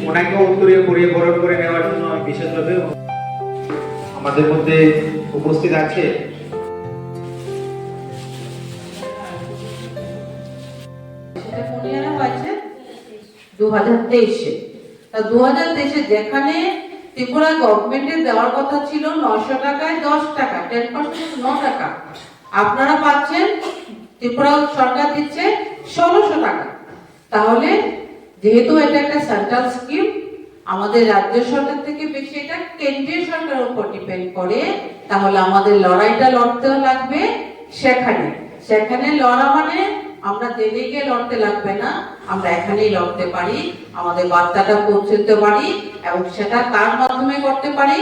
ওনাকে উত্তরীয় করিয়ে বরণ করে নেওয়ার জন্য আমি বিশেষভাবে আমাদের মধ্যে উপস্থিত আছে সেটা মনে হয়েছে 2023-এ। 2023-এ যেখানে ত্রিপুরা গভর্নমেন্টের দেওয়ার কথা ছিল 900 টাকায় 10 টাকা, 10% 9 টাকা, আপনারা পাচ্ছেন, ত্রিপুরা সরকার দিচ্ছে 1600 টাকা। তাহলে যেহেতু এটা একটা সেন্ট্রাল স্কিম, আমাদের রাজ্য সরকার থেকে বেশি এটা কেন্দ্রীয় সরকারের উপর ডিপেন্ড করে, তাহলে আমাদের লড়াইটা লড়তেও লাগবে সেখানে লড়া মানে আমরা দিল্লি গিয়ে লড়তে লাগবে না, আমরা এখানেই লড়তে পারি, আমাদের বার্তাটা পৌঁছতে পারি, এবং সেটা কার মাধ্যমে করতে পারি?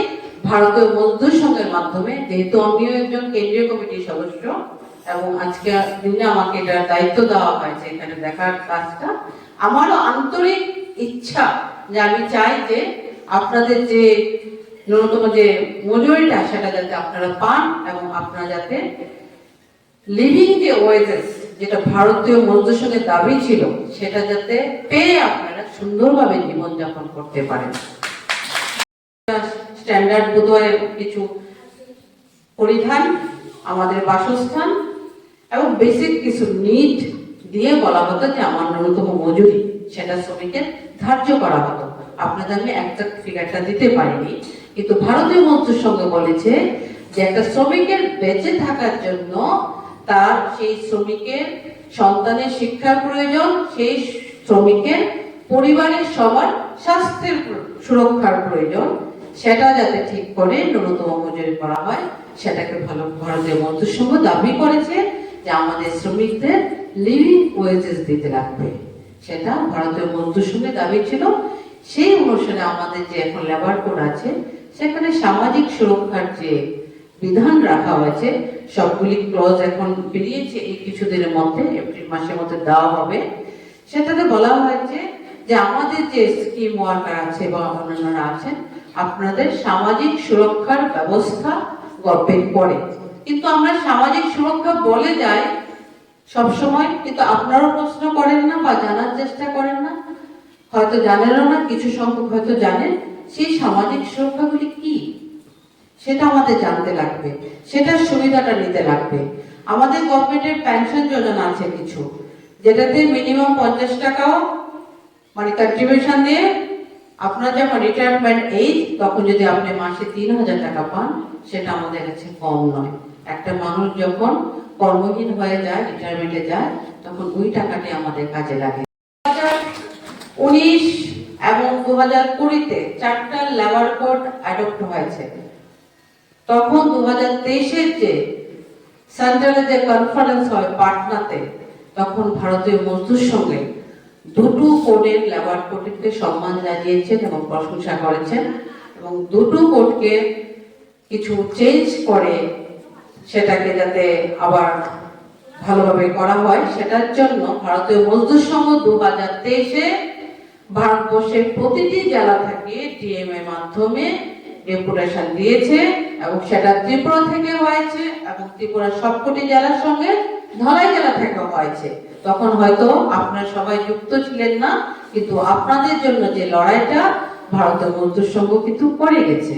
ভারতীয় মজদুর সংঘের মাধ্যমে। যেহেতু আমিও একজন কেন্দ্রীয় কমিটির সদস্য এবং আজকে দিনে আমাকে এটার দায়িত্ব দেওয়া হয়েছে এখানে দেখার কাজটা, আমারও আন্তরিক ইচ্ছা যে আমি চাই যে আপনাদের যে ন্যূনতম যে মজুরিটা সেটা যাতে আপনারা পান, এবং আপনারা যাতে লিভিং যে ওয়েজেস যেটা ভারতীয় মজদুর সঙ্গের দাবি ছিল সেটা যাতে পেয়ে আপনারা সুন্দরভাবে জীবনযাপন করতে পারেন। স্ট্যান্ডার্ড বোধহয় কিছু পরিধান, আমাদের বাসস্থান এবং বেসিক কিছু নিড দিয়ে বলা হতো যে আমার ন্যূনতম মজুরি সেটা শ্রমিকের ধার্য করা হতো। আপনাদের আমি একটা ফিগারটা দিতে পারিনি, কিন্তু ভারতীয় মজদুর সংঘ বলেছে যে একটা শ্রমিকের বেঁচে থাকার জন্য তার সেই শ্রমিকের সন্তানের শিক্ষার প্রয়োজন, সেই শ্রমিকের পরিবারের সবার স্বাস্থ্যের সুরক্ষার প্রয়োজন, সেটা যাতে ঠিক করে ন্যূনতম মজুরি করা হয়, সেটাকে ভারতীয় মজদুর সংঘ দাবি করেছে যে আমাদের শ্রমিকদের লিভিং ওয়েজেস দিতে লাগবে। সেটা ভারতীয় মজদুর সংঘের দাবি ছিল। সেই অনুসারে আমাদের যে এখন লেবার কোড আছে সেখানে সামাজিক সুরক্ষার যে বিধান রাখা হয়েছে, সবগুলি ক্লজ এখন বেরিয়েছে এই কিছুদিনের মধ্যে, এপ্রিল মাসের মধ্যে দেওয়া হবে। সেটাতে বলা হয়েছে যে আমাদের যে স্কিম ওয়ার্কার আছে বা অন্যান্যরা আছেন, আপনাদের সামাজিক সুরক্ষার ব্যবস্থা গভর্নমেন্ট করে। কিন্তু আমরা সামাজিক সুরক্ষা বলে যাই সবসময়, কিন্তু আপনারাও প্রশ্ন করেন না বা জানার চেষ্টা করেন না, হয়তো জানেনও না, কিছু সংখ্যক হয়তো জানেন সেই সামাজিক সুরক্ষাগুলি কি সেটা আমাদের জানতে লাগবে, সেটার সুবিধাটা নিতে লাগবে। আমাদের গভর্নমেন্টের পেনশন যোজনা আছে কিছু, যেটাতে মিনিমাম 50 টাকাও মানে কন্ট্রিবিউশন দিয়ে আপনার যখন রিটায়ারমেন্ট এইজ, তখন যদি আপনি মাসে 3000 টাকা পান, সেটা আমাদের কাছে কম নয়। একটা মানুষ যখন কর্মহীন হয়ে যায়, রিটায়ারমেন্টে যায়, তখন ওই টাকাটি আমাদের কাজে লাগে। 2019 এবং 2020-তে 4টা লেবার কোড অ্যাডপ্ট হয়েছে। তখন 2023-এর যে সেন্ট্রালের যে কনফারেন্স হয় পাটনাতে, তখন ভারতীয় মজদুর সঙ্গে দুটো কোডের লেবার কোডকে সম্মান জানিয়েছেন এবং প্রশংসা করেছেন, এবং দুটো কোডকে কিছু চেঞ্জ করে সেটাকে যাতে আবার ভালোভাবে করা হয়, সেটার জন্য ভারতীয় মজদুর সংঘ 2023-এ ভারতবর্ষের প্রতিটি জেলা থেকে ডিএমএ মাধ্যমে ডেপুটেশন দিয়েছে, এবং সেটা ত্রিপুরা থেকে হয়েছে, এবং ত্রিপুরার সবকটি জেলার সঙ্গে ধলাই জেলা থেকে হয়েছে। তখন হয়তো আপনারা সবাই যুক্ত ছিলেন না, কিন্তু আপনাদের জন্য যে লড়াইটা ভারতীয় মজদুর সংঘ কিন্তু করে গেছে।